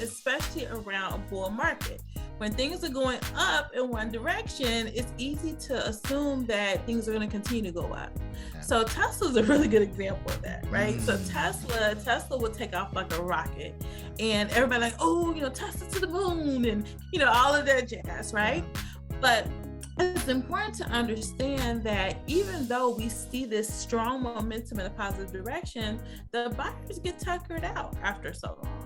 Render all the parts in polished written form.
especially around a bull market. When things are going up in one direction, it's easy to assume that things are going to continue to go up. Yeah. So Tesla's a really good example of that, right? So Tesla would take off like a rocket, and everybody like, oh, Tesla to the moon, and all of that jazz, right? But it's important to understand that even though we see this strong momentum in a positive direction, the buyers get tuckered out after so long.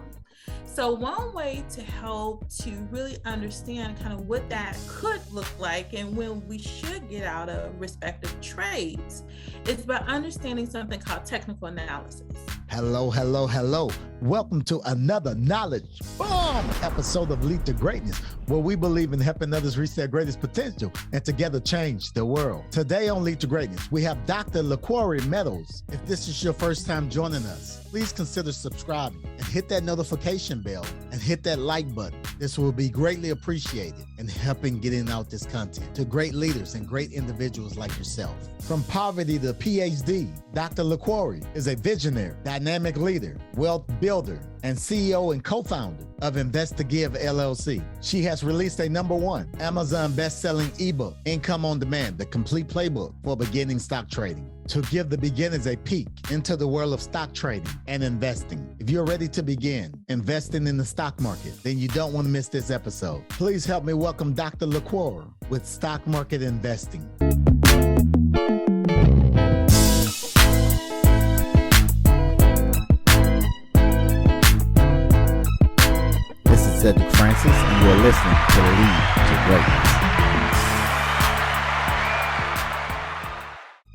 So one way to help to really understand kind of what that could look like and when we should get out of respective trades is by understanding something called technical analysis. Hello. Welcome to another knowledge bomb episode of Lead to Greatness, where we believe in helping others reach their greatest potential and together change the world. Today on Lead to Greatness, we have Dr. Laquore Meadows. If this is your first time joining us, please consider subscribing and hit that notification bell and hit that like button. This will be greatly appreciated in helping getting out this content to great leaders and great individuals like yourself. From poverty to Ph.D., Dr. Laquore is a visionary, dynamic leader, wealth builder, and CEO and co-founder of Invest to Give LLC. She has released a #1 Amazon best-selling ebook, Income on Demand, the complete playbook for beginning stock trading, to give the beginners a peek into the world of stock trading and investing. If you're ready to begin investing in the stock market, then you don't want to miss this episode. Please help me welcome Dr. Laquore with Stock Market Investing. This is Cedric Francis, and you're listening to Lead to Greatness.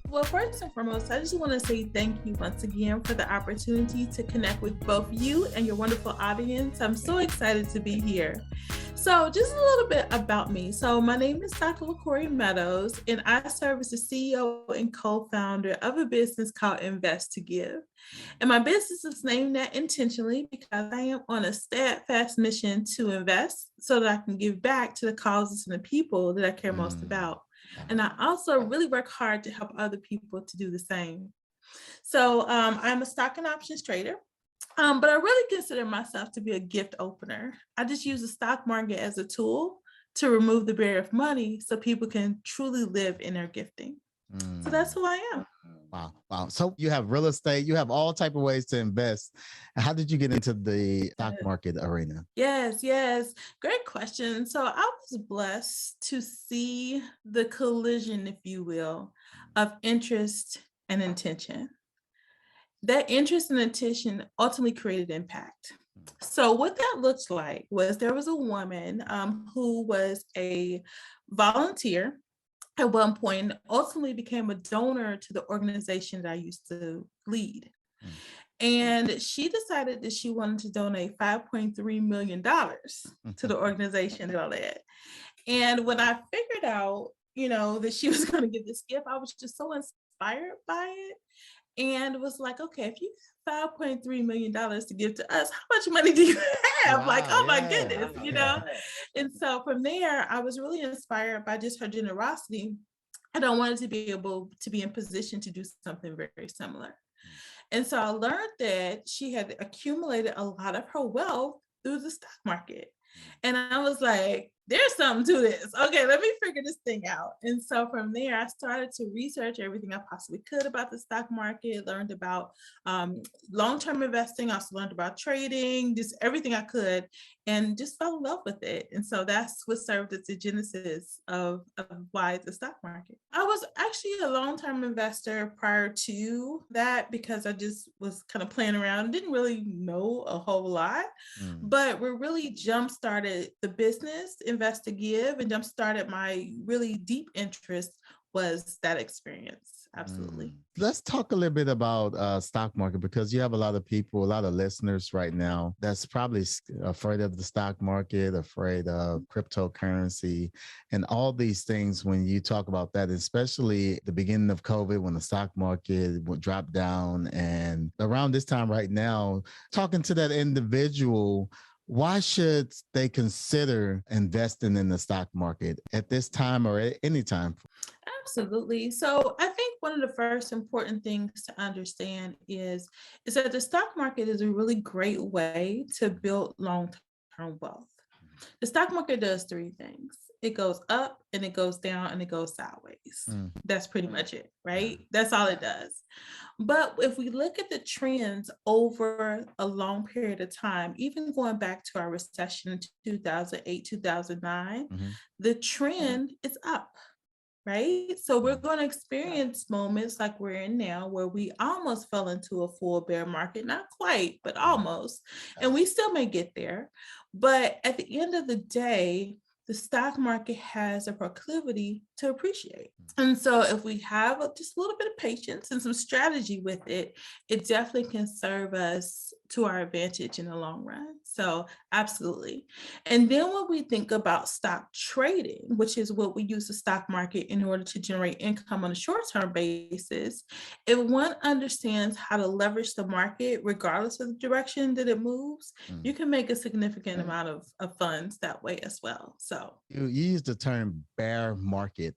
Well, first and foremost, I just want to say thank you once again for the opportunity to connect with both you and your wonderful audience. I'm so excited to be here. So just a little bit about me. So my name is Dr. Laquore Meadows, and I serve as the CEO and co-founder of a business called Invest to Give. And my business is named that intentionally because I am on a steadfast mission to invest so that I can give back to the causes and the people that I care most about. And I also really work hard to help other people to do the same. So I'm a stock and options trader, but I really consider myself to be a gift opener. I just use the stock market as a tool to remove the barrier of money so people can truly live in their gifting. So that's who I am. Wow. So you have real estate, you have all type of ways to invest. How did you get into the stock market arena? Yes. Great question. So I was blessed to see the collision, if you will, of interest and intention. That interest and intention ultimately created impact. So what that looks like was there was a woman who was a volunteer at one point, ultimately became a donor to the organization that I used to lead. And she decided that she wanted to donate $5.3 million to the organization that I led. And when I figured out, that she was going to get this gift, I was just so inspired by it. And was like, okay, if you have $5.3 million to give to us, how much money do you have? Wow, like, oh my goodness, And so from there, I was really inspired by just her generosity. And I wanted to be able to be in position to do something very, very similar. And so I learned that she had accumulated a lot of her wealth through the stock market. And I was like, there's something to this. Okay, let me figure this thing out. And so from there, I started to research everything I possibly could about the stock market, learned about long-term investing, also learned about trading, just everything I could, and just fell in love with it. And so that's what served as the genesis of why the stock market. I was actually a long-term investor prior to that because I just was kind of playing around, didn't really know a whole lot, but we really jump-started the business, Invest to Give, and jump-started my really deep interest was that experience. Absolutely. Let's talk a little bit about stock market, because you have a lot of people, a lot of listeners right now that's probably afraid of the stock market, afraid of cryptocurrency and all these things. When you talk about that, especially the beginning of COVID, when the stock market would drop down, and around this time right now, talking to that individual, why should they consider investing in the stock market at this time or at any time? Absolutely. So I think one of the first important things to understand is that the stock market is a really great way to build long-term long-term wealth. The stock market does three things. It goes up and it goes down and it goes sideways. That's pretty much it, right? That's all it does. But if we look at the trends over a long period of time, even going back to our recession in 2008, 2009, the trend is up. Right? So we're going to experience moments like we're in now where we almost fell into a full bear market, not quite, but almost. And we still may get there. But at the end of the day, the stock market has a proclivity to appreciate. And so if we have just a little bit of patience and some strategy with it, it definitely can serve us to our advantage in the long run. So absolutely. And then when we think about stock trading, which is what we use the stock market in order to generate income on a short-term basis, if one understands how to leverage the market, regardless of the direction that it moves, you can make a significant amount of funds that way as well. So you use the term bear market,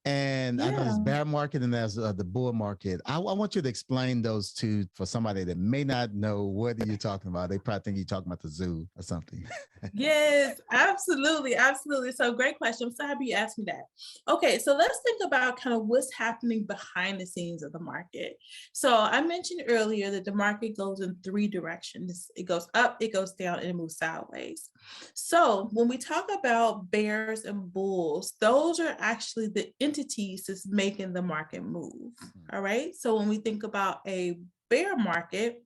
and I know there's bear market and there's the bull market. I want you to explain those two for somebody that may not know what you're talking about. They probably think you're talking about the zoo or something. Yes, absolutely. Absolutely. So great question. I'm so happy you asked me that. Okay, so let's think about kind of what's happening behind the scenes of the market. So I mentioned earlier that the market goes in three directions. It goes up, it goes down, and it moves sideways. So when we talk about bears and bulls, those are actually the entities that's making the market move. All right. So when we think about a bear market,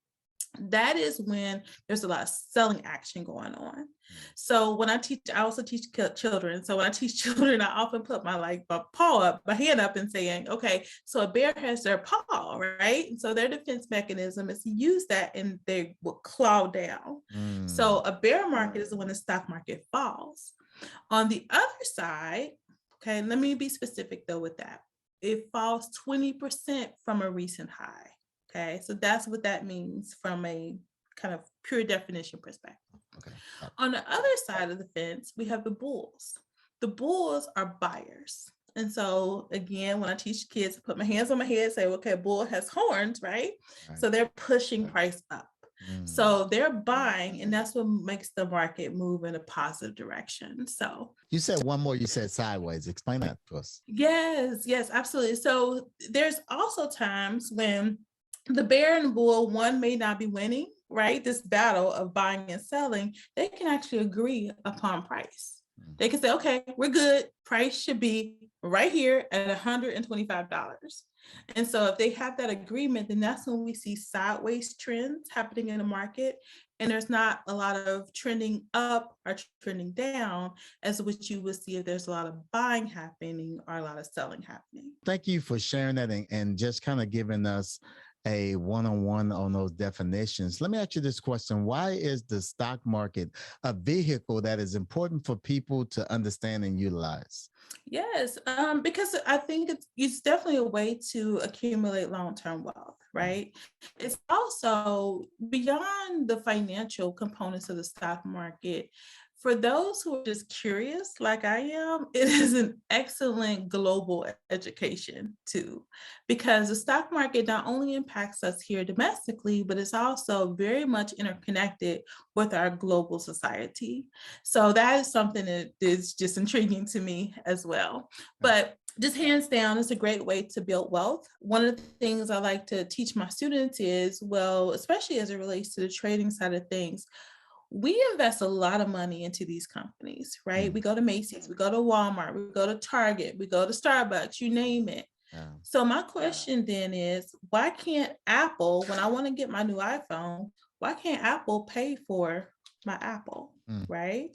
that is when there's a lot of selling action going on. So when I teach, I also teach children. So when I teach children, I often put my paw up, my hand up and saying, okay, so a bear has their paw, right? And so their defense mechanism is to use that and they will claw down. So a bear market is when the stock market falls. On the other side, okay, let me be specific though with that. It falls 20% from a recent high. Okay, so that's what that means from a kind of pure definition perspective. Okay. On the other side of the fence, we have the bulls. The bulls are buyers. And so again, when I teach kids, I put my hands on my head, say, okay, a bull has horns, right? So they're pushing price up. So they're buying, and that's what makes the market move in a positive direction. So you said one more, you said sideways. Explain that to us. Yes, absolutely. So there's also times when the bear and bull, one may not be winning, right? This battle of buying and selling, they can actually agree upon price. They can say, okay, we're good. Price should be right here at $125. And so if they have that agreement, then that's when we see sideways trends happening in the market. And there's not a lot of trending up or trending down as what you would see if there's a lot of buying happening or a lot of selling happening. Thank you for sharing that and just kind of giving us a one-on-one on those definitions. Let me ask you this question. Why is the stock market a vehicle that is important for people to understand and utilize? Yes, because I think it's definitely a way to accumulate long-term wealth, right? It's also beyond the financial components of the stock market. For those who are just curious, like I am, it is an excellent global education too, because the stock market not only impacts us here domestically, but it's also very much interconnected with our global society. So that is something that is just intriguing to me as well. But just hands down, it's a great way to build wealth. One of the things I like to teach my students is, well, especially as it relates to the trading side of things, we invest a lot of money into these companies, right? We go to Macy's, we go to Walmart, we go to Target, we go to Starbucks, you name it. So my question then is, why can't Apple, when I want to get my new iPhone, why can't Apple pay for my Apple, right?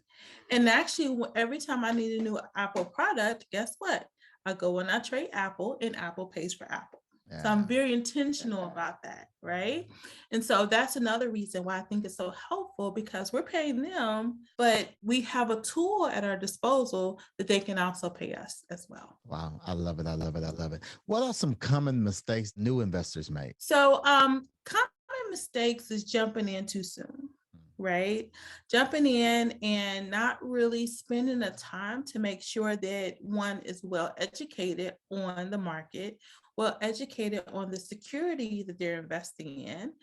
And actually, every time I need a new Apple product, guess what? I go and I trade Apple and Apple pays for Apple. So I'm very intentional about that, right? And so that's another reason why I think it's so helpful, because we're paying them, but we have a tool at our disposal that they can also pay us as well. Wow, I love it. I love it. I love it. What are some common mistakes new investors make? So common mistakes is jumping in too soon. Right? Jumping in and not really spending the time to make sure that one is well educated on the market, well educated on the security that they're investing in.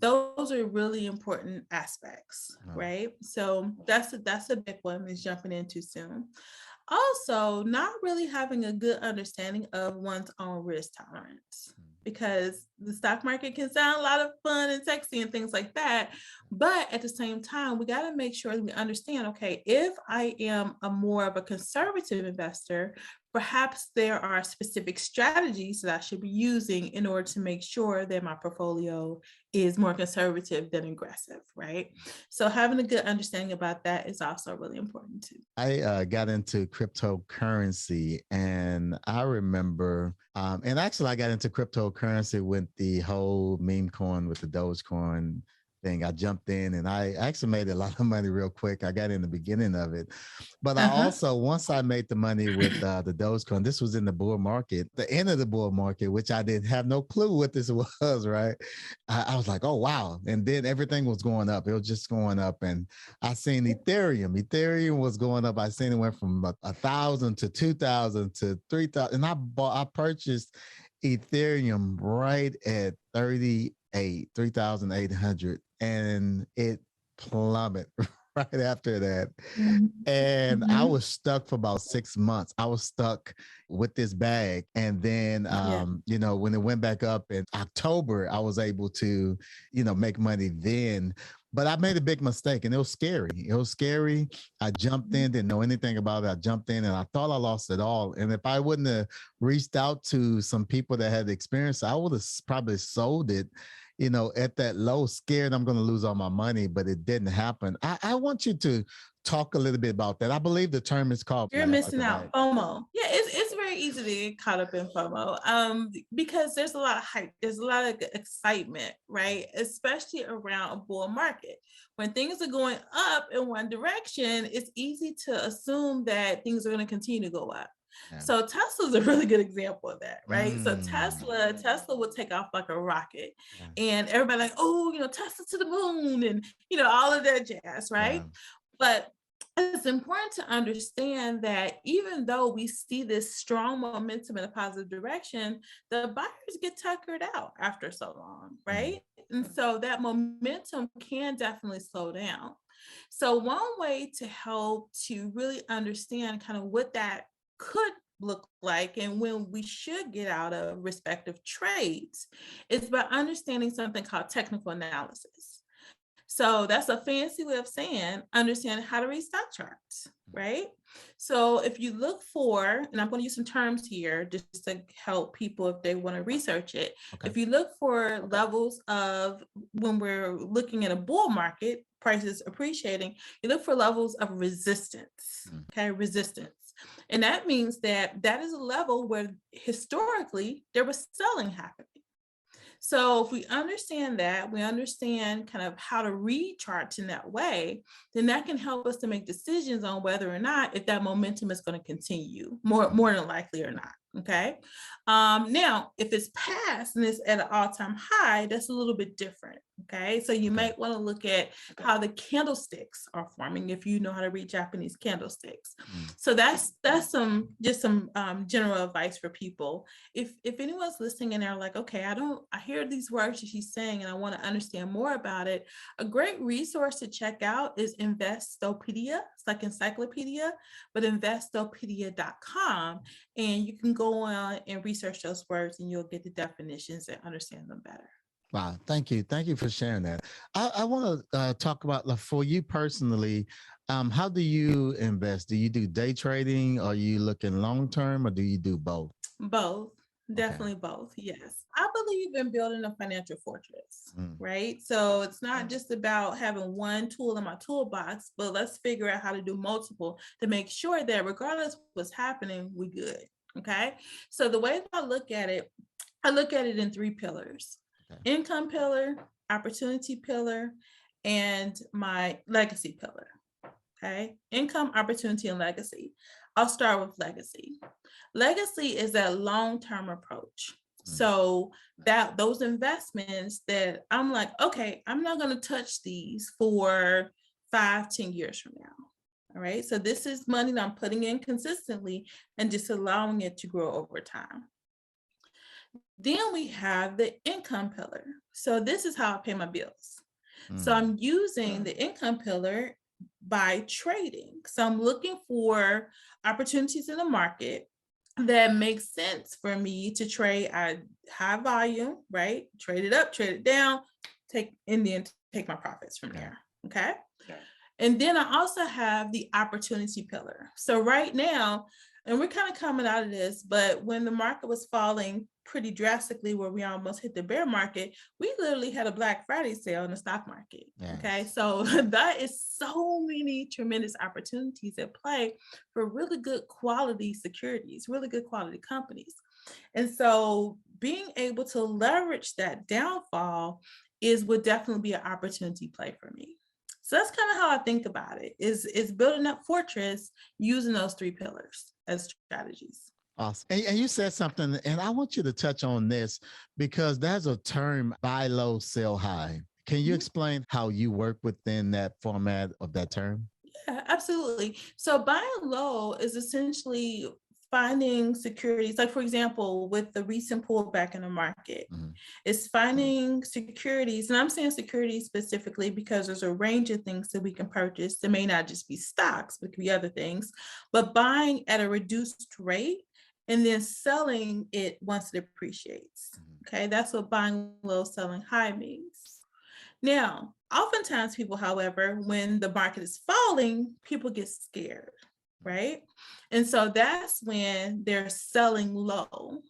Those are really important aspects, right? So that's a big one, is jumping in too soon. Also, not really having a good understanding of one's own risk tolerance, because the stock market can sound a lot of fun and sexy and things like that. But at the same time, we got to make sure that we understand, okay, if I am a more of a conservative investor, perhaps there are specific strategies that I should be using in order to make sure that my portfolio is more conservative than aggressive, right? So having a good understanding about that is also really important too. I got into cryptocurrency, and I remember, and actually I got into cryptocurrency with the whole meme coin with the Dogecoin thing. I jumped in and I actually made a lot of money real quick. I got in the beginning of it, but I also, once I made the money with the Dogecoin, this was in the bull market, the end of the bull market, which I didn't have no clue what this was, right? I was like, oh, wow. And then everything was going up. It was just going up. And I seen Ethereum. Ethereum was going up. I seen it went from 1,000 to 2,000 to 3,000. And I purchased Ethereum right at 3,800, and it plummeted right after that. And I was stuck for about 6 months. I was stuck with this bag. And then, when it went back up in October, I was able to, make money then. But I made a big mistake, and it was scary. It was scary. I jumped in, didn't know anything about it. I jumped in and I thought I lost it all. And if I wouldn't have reached out to some people that had experience, I would have probably sold it, at that low, scared I'm going to lose all my money, but it didn't happen. I want you to talk a little bit about that. I believe the term is called. You're missing out. FOMO. Yeah, it's very easy to get caught up in FOMO because there's a lot of hype. There's a lot of excitement, right? Especially around a bull market. When things are going up in one direction, it's easy to assume that things are going to continue to go up. Yeah. So Tesla's a really good example of that, right? So Tesla will take off like a rocket, and everybody like, oh, Tesla to the moon, and all of that jazz, right? But it's important to understand that even though we see this strong momentum in a positive direction, the buyers get tuckered out after so long, right? And so that momentum can definitely slow down. So one way to help to really understand kind of what that could look like and when we should get out of respective trades is by understanding something called technical analysis. So that's a fancy way of saying understand how to read stock charts, right? So if you look for, and I'm going to use some terms here just to help people if they want to research it. Okay. If you look for levels of, when we're looking at a bull market, prices appreciating, you look for levels of resistance, okay, resistance. And that means that is a level where historically there was selling happening. So if we understand that, we understand kind of how to read charts in that way, then that can help us to make decisions on whether or not if that momentum is going to continue, more than likely or not. Okay. Now, if it's past and it's at an all-time high, that's a little bit different. Okay. So you might want to look at how the candlesticks are forming if you know how to read Japanese candlesticks. So that's some general advice for people. If anyone's listening and they're like, okay, I hear these words that she's saying and I want to understand more about it, a great resource to check out is Investopedia. It's like encyclopedia, but investopedia.com. And you can go on and research those words and you'll get the definitions and understand them better. Wow. Thank you. Thank you for sharing that. I want to talk about, for you personally, how do you invest? Do you do day trading? Are you looking long-term, or do you do both? Both. Definitely both. Yes. I believe in building a financial fortress, right? So it's not just about having one tool in my toolbox, but let's figure out how to do multiple to make sure that regardless of what's happening, we good. Okay. So the way that I look at it in 3 pillars: income pillar, opportunity pillar, and my legacy pillar. Okay. Income, opportunity, and legacy. I'll start with legacy. Legacy is that long-term approach. So that those investments that I'm like, okay, I'm not going to touch these for 5-10 years from now. All right. So this is money that I'm putting in consistently and just allowing it to grow over time. Then we have the income pillar. So this is how I pay my bills. So Mm. I'm using the income pillar by trading. So I'm looking for opportunities in the market that makes sense for me to trade at high volume, right? Trade it up, trade it down, take my profits from there. Okay. And then I also have the opportunity pillar. So right now, and we're kind of coming out of this, but when the market was falling pretty drastically, where we almost hit the bear market, we literally had a Black Friday sale in the stock market. Yes. Okay. So that is so many tremendous opportunities at play for really good quality securities, really good quality companies. And so being able to leverage that downfall would definitely be an opportunity play for me. So that's kind of how I think about it, is building up fortress using those three pillars as strategies. Awesome. And you said something, and I want you to touch on this because there's a term, buy low, sell high. Can you explain how you work within that format of that term? Yeah, absolutely. So buying low is essentially finding securities, like for example, with the recent pullback in the market, it's finding securities, and I'm saying securities specifically because there's a range of things that we can purchase. It may not just be stocks, but it could be other things, but buying at a reduced rate and then selling it once it appreciates. Okay, that's what buying low, selling high means. Now, oftentimes people, however, when the market is falling, people get scared, right? And so that's when they're selling low,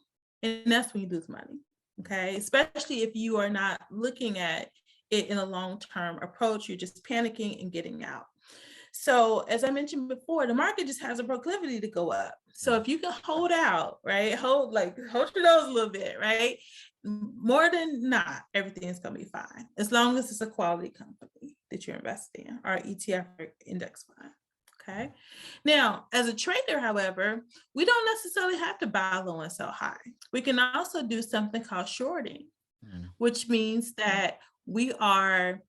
and that's when you lose money, okay? Especially if you are not looking at it in a long-term approach, you're just panicking and getting out. So as I mentioned before, the market just has a proclivity to go up. So if you can hold out, right? Hold your nose a little bit, right? More than not, everything's going to be fine as long as it's a quality company that you're investing in, or ETF or index fund. Okay. Now, as a trader, however, we don't necessarily have to buy low and sell high. We can also do something called shorting, which means that we are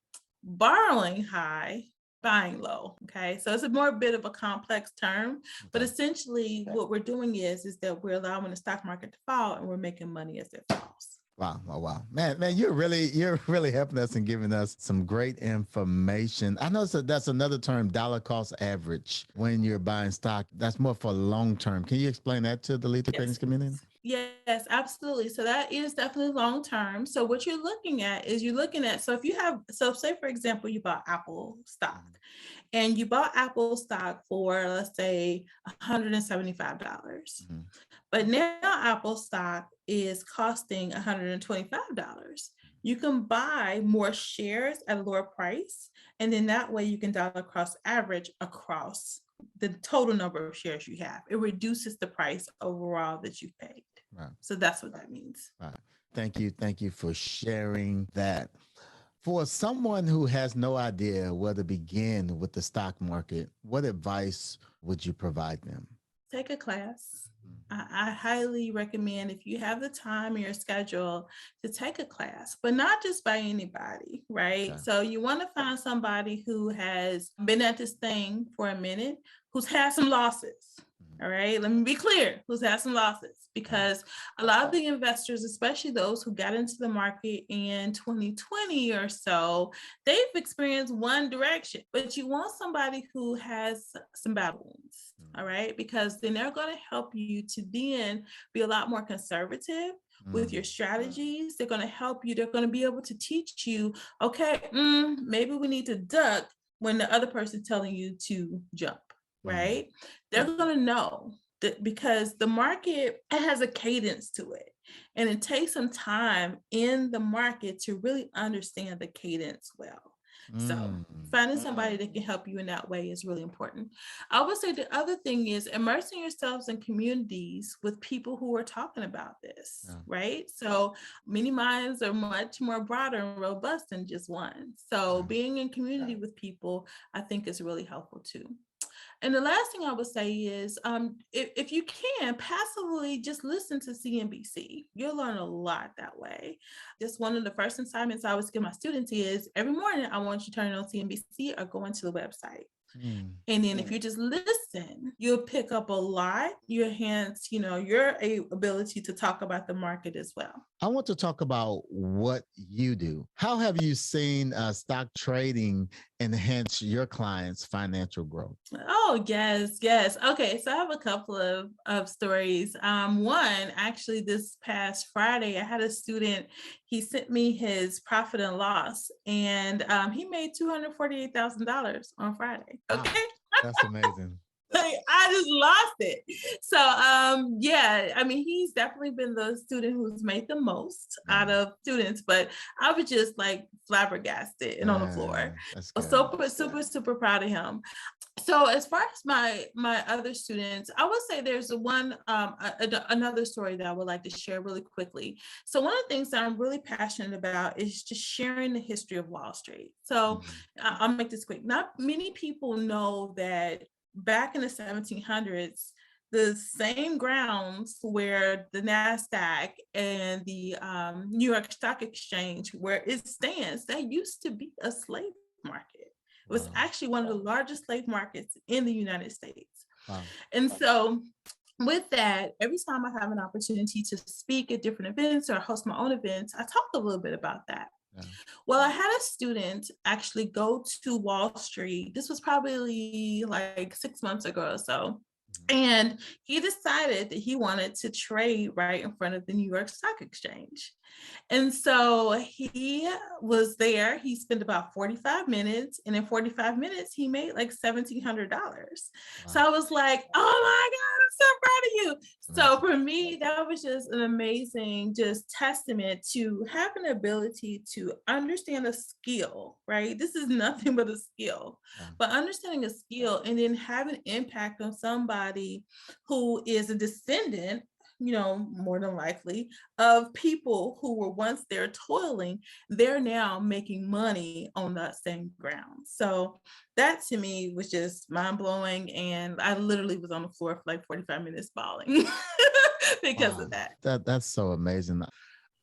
borrowing high, buying low. Okay. So it's a more bit of a complex term, but essentially what we're doing is that we're allowing the stock market to fall and we're making money as it falls. Wow. Man, you're really helping us and giving us some great information. I know that's another term, dollar cost average. When you're buying stock, that's more for long term. Can you explain that to the Lead to Greatness community? Yes, absolutely. So that is definitely long term. So what you're looking at is so say for example, you bought Apple stock and you bought Apple stock for, let's say, $175. But now Apple stock is costing $125. You can buy more shares at a lower price. And then that way you can dollar cost average across the total number of shares you have. It reduces the price overall that you've paid. Right. So that's what that means. Right. Thank you for sharing that. For someone who has no idea where to begin with the stock market, what advice would you provide them? Take a class. I highly recommend, if you have the time in your schedule, to take a class, but not just by anybody, right? Okay. So you want to find somebody who has been at this thing for a minute, who's had some losses. All right, let me be clear, who's had some losses, because a lot of the investors, especially those who got into the market in 2020 or so, they've experienced one direction, but you want somebody who has some battle wounds, all right, because then they're going to help you to then be a lot more conservative with your strategies. They're going to help you. They're going to be able to teach you, okay, maybe we need to duck when the other person's telling you to jump. Right? They're going to know that, because the market has a cadence to it, and it takes some time in the market to really understand the cadence well. So finding somebody that can help you in that way is really important. I would say the other thing is immersing yourselves in communities with people who are talking about this, right? So many minds are much more broader and robust than just one. So being in community with people, I think, is really helpful too. And the last thing I would say is, if you can, passively just listen to CNBC. You'll learn a lot that way. Just one of the first assignments I always give my students is, every morning I want you to turn on CNBC or go into the website. And then if you just listen listen, you'll pick up a lot. You enhance, your ability to talk about the market as well. I want to talk about what you do. How have you seen stock trading enhance your clients' financial growth? Oh, yes. Okay, so I have a couple of stories. One, actually, this past Friday, I had a student, he sent me his profit and loss, and he made $248,000 on Friday. Okay. Wow, that's amazing. Like, I just lost it. So yeah, I mean, he's definitely been the student who's made the most out of students, but I was just like flabbergasted and on the floor. That's I was good. super proud of him. So as far as my other students, I would say there's another story that I would like to share really quickly. So one of the things that I'm really passionate about is just sharing the history of Wall Street. So I'll make this quick. Not many people know that back in the 1700s, the same grounds where the NASDAQ and the New York Stock Exchange, where it stands, that used to be a slave market. It was actually one of the largest slave markets in the United States. Wow. And so with that, every time I have an opportunity to speak at different events or host my own events, I talk a little bit about that. Yeah. Well, I had a student actually go to Wall Street. This was probably like 6 months ago or so. And he decided that he wanted to trade right in front of the New York Stock Exchange. And so he was there. He spent about 45 minutes, and in 45 minutes, he made like $1,700. Wow. So I was like, oh my God, I'm so proud of you. So for me, that was just an amazing just testament to having the ability to understand a skill, right? This is nothing but a skill, but understanding a skill and then having impact on somebody who is a descendant, more than likely, of people who were once there toiling, they're now making money on that same ground. So that to me was just mind blowing. And I literally was on the floor for like 45 minutes bawling because of that. That's so amazing.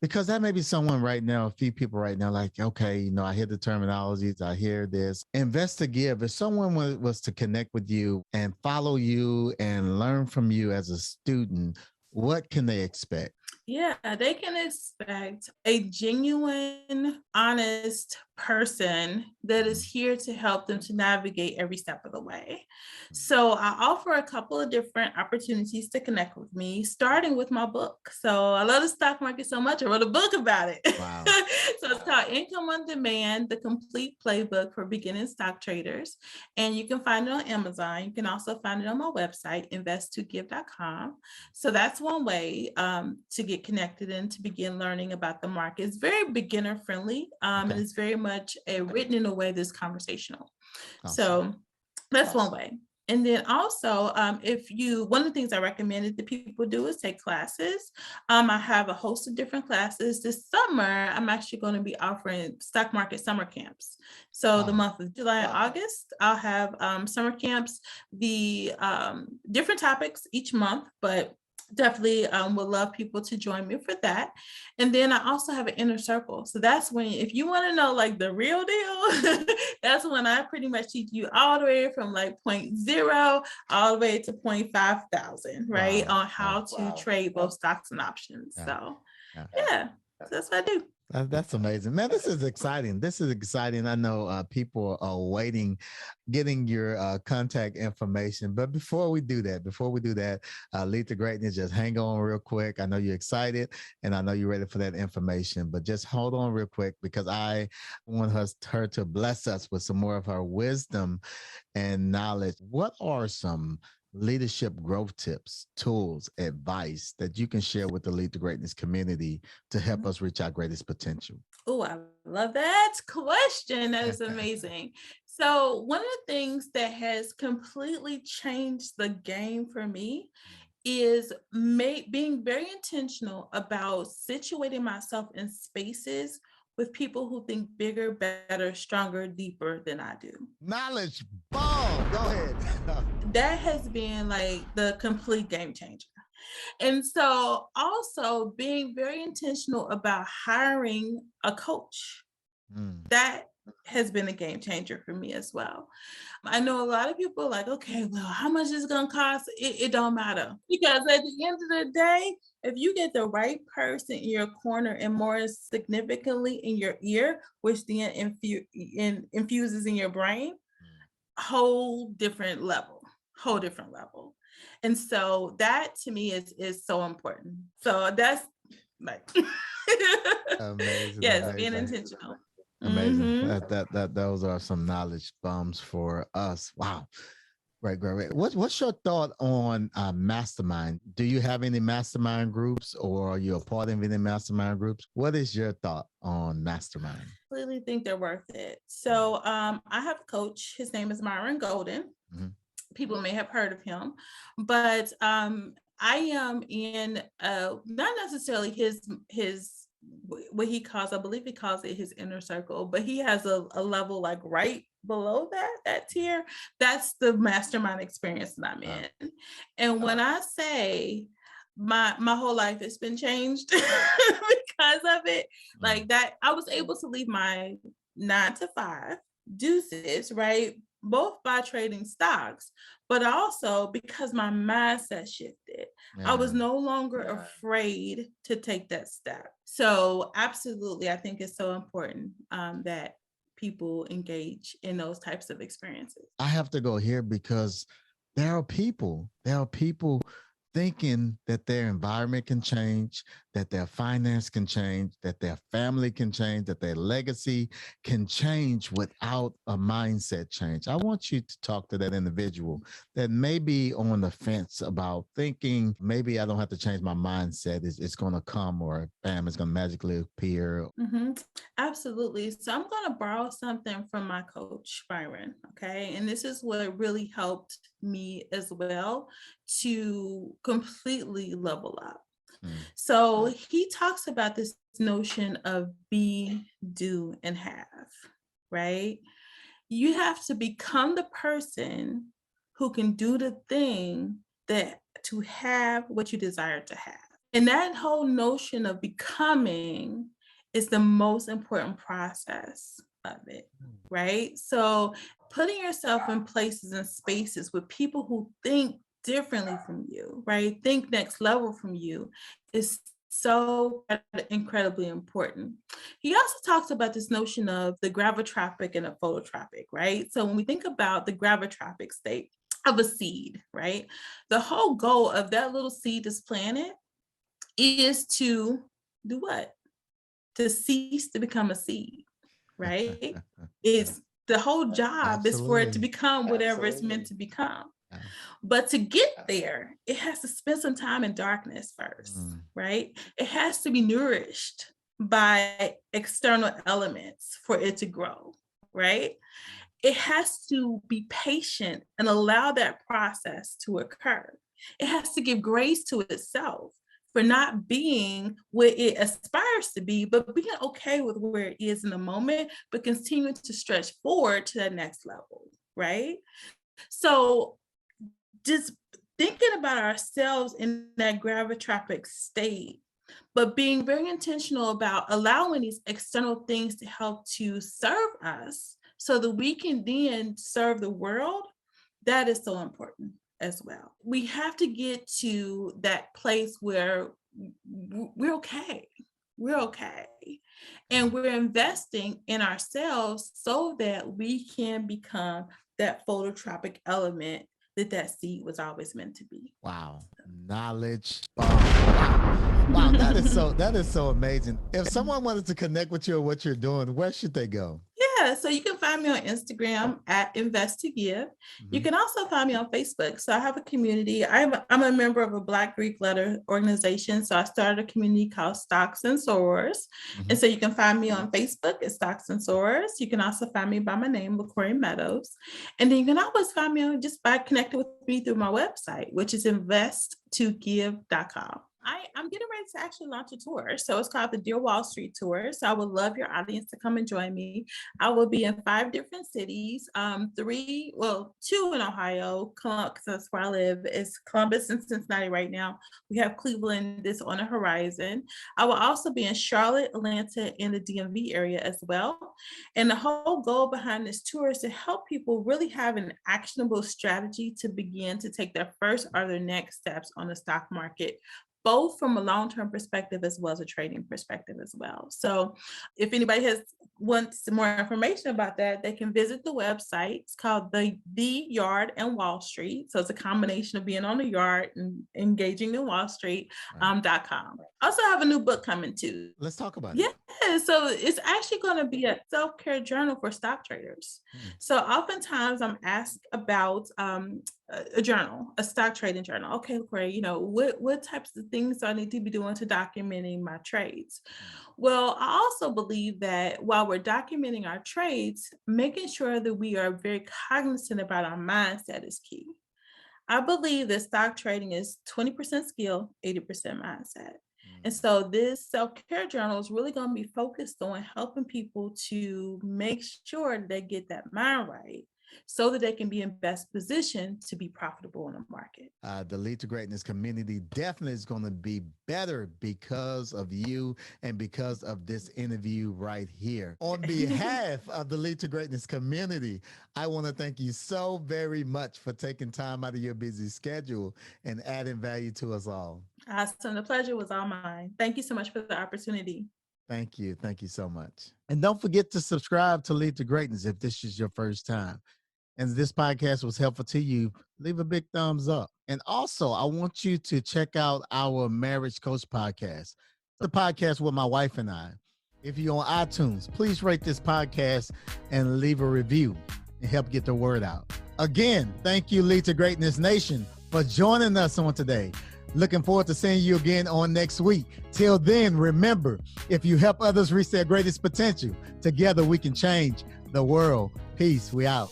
Because that may be someone right now, a few people right now, like, okay, I hear the terminologies, I hear this. Invest to give. If someone was to connect with you and follow you and learn from you as a student, what can they expect? Yeah, they can expect a genuine, honest person that is here to help them to navigate every step of the way. So I offer a couple of different opportunities to connect with me, starting with my book. So I love the stock market so much, I wrote a book about it. Wow. So it's called Income on Demand, the complete playbook for beginning stock traders. And you can find it on Amazon. You can also find it on my website, invest2give.com. So that's one way to get connected and to begin learning about the market. It's very beginner friendly, and it's very much written in a way that's conversational. Awesome. So that's one way. And then also, one of the things I recommended that people do is take classes. I have a host of different classes. This summer, I'm actually going to be offering stock market summer camps. So the month of July and August, I'll have summer camps, the different topics each month, but definitely would love people to join me for that. And then I also have an inner circle. So that's when, if you want to know like the real deal, that's when I pretty much teach you all the way from like 0.0 all the way to 0.5,000, right? On how to trade both stocks and options. So yeah, that's what I do. That's amazing, man. This is exciting. I know people are waiting, getting your contact information. But before we do that, Lead to Greatness, just hang on real quick. I know you're excited and I know you're ready for that information, but just hold on real quick because I want her to bless us with some more of her wisdom and knowledge. What are some leadership growth tips, tools, advice that you can share with the Lead to Greatness community to help us reach our greatest potential? Oh, I love that question. That is amazing. So one of the things that has completely changed the game for me is being very intentional about situating myself in spaces with people who think bigger, better, stronger, deeper than I do. Knowledge bomb. Go ahead. That has been like the complete game changer. And so also being very intentional about hiring a coach. That has been a game changer for me as well. I know a lot of people are like, okay, well, how much is it going to cost? It don't matter. Because at the end of the day, if you get the right person in your corner and more significantly in your ear, which then infuses in your brain, whole different level. And so that to me is so important. So that's like, Amazing. yes, Amazing. being intentional. Amazing. Mhm. Those are some knowledge bombs for us. Wow. Great. What's your thought on Mastermind? Do you have any Mastermind groups, or are you a part of any Mastermind groups? What is your thought on Mastermind? Really think they're worth it. So I have a coach. His name is Myron Golden. Mhm. People may have heard of him, but I am in not necessarily his what he calls, I believe he calls it his inner circle, but he has a level like right below that tier. That's the mastermind experience that I'm in. And when I say my whole life has been changed because of it, like that, I was able to leave my 9 to 5, do this, right? Both by trading stocks, but also because my mindset shifted. I was no longer afraid to take that step. So absolutely, I think it's so important that people engage in those types of experiences. I have to go here because there are people thinking that their environment can change, that their finance can change, that their family can change, that their legacy can change without a mindset change. I want you to talk to that individual that may be on the fence about thinking, maybe I don't have to change my mindset. It's going to come, or bam, it's going to magically appear. Mm-hmm. Absolutely. So I'm going to borrow something from my coach, Byron. Okay. And this is what really helped me as well to completely level up. So he talks about this notion of be, do, and have, right? You have to become the person who can do the thing that to have what you desire to have. And that whole notion of becoming is the most important process of it, right? So putting yourself in places and spaces with people who think differently from you, right? Think next level from you is so incredibly important. He also talks about this notion of the gravitropic and the phototropic, right? So when we think about the gravitropic state of a seed, right? The whole goal of that little seed, this planet, is to do what? To cease to become a seed, right? It's the whole job is for it to become whatever it's meant to become. But to get there, it has to spend some time in darkness first, right? It has to be nourished by external elements for it to grow, right? It has to be patient and allow that process to occur. It has to give grace to itself for not being what it aspires to be, but being okay with where it is in the moment, but continuing to stretch forward to that next level, right? So just thinking about ourselves in that gravitropic state, but being very intentional about allowing these external things to help to serve us so that we can then serve the world, that is so important as well. We have to get to that place where we're okay. We're okay. And we're investing in ourselves so that we can become that phototropic element that seed was always meant to be. Wow. Knowledge. Wow. That is so amazing. If someone wanted to connect with you or what you're doing, where should they go? Yeah, so you can find me on Instagram at Invest to Give. You can also find me on Facebook. So I have a community. I'm a member of a Black Greek letter organization. So I started a community called Stocks and Sorors. And so you can find me on Facebook at Stocks and Sorors. You can also find me by my name, Laquore Meadows. And then you can always find me just by connecting with me through my website, which is investtogive.com. I'm getting ready to actually launch a tour. So it's called the Dear Wall Street Tour. So I would love your audience to come and join me. I will be in 5 different cities, 2 in Ohio, because that's where I live. It's Columbus and Cincinnati right now. We have Cleveland that's on the horizon. I will also be in Charlotte, Atlanta, and the DMV area as well. And the whole goal behind this tour is to help people really have an actionable strategy to begin to take their first or their next steps on the stock market, both from a long-term perspective as well as a trading perspective as well. So if anybody wants some more information about that, they can visit the website. It's called the Yard and Wall Street. So it's a combination of being on the yard and engaging in Wall Street, .com. I also have a new book coming too. Let's talk about it. Yeah, so it's actually going to be a self-care journal for stock traders. So oftentimes I'm asked about a journal, a stock trading journal. Okay, Laquore, what types of things do I need to be doing to documenting my trades? Well, I also believe that while we're documenting our trades, making sure that we are very cognizant about our mindset is key. I believe that stock trading is 20% skill, 80% mindset. And so this self-care journal is really going to be focused on helping people to make sure they get that mind right, so that they can be in best position to be profitable in the market. The Lead to Greatness community definitely is going to be better because of you and because of this interview right here. On behalf of the Lead to Greatness community, I want to thank you so very much for taking time out of your busy schedule and adding value to us all. Awesome. The pleasure was all mine. Thank you so much for the opportunity. Thank you. Thank you so much. And don't forget to subscribe to Lead to Greatness if this is your first time. And this podcast was helpful to you, leave a big thumbs up. And also, I want you to check out our Marriage Coach podcast, the podcast with my wife and I. If you're on iTunes, please rate this podcast and leave a review and help get the word out. Again, thank you, Lead to Greatness Nation, for joining us on today. Looking forward to seeing you again on next week. Till then, remember, if you help others reach their greatest potential, together we can change the world. Peace. We out.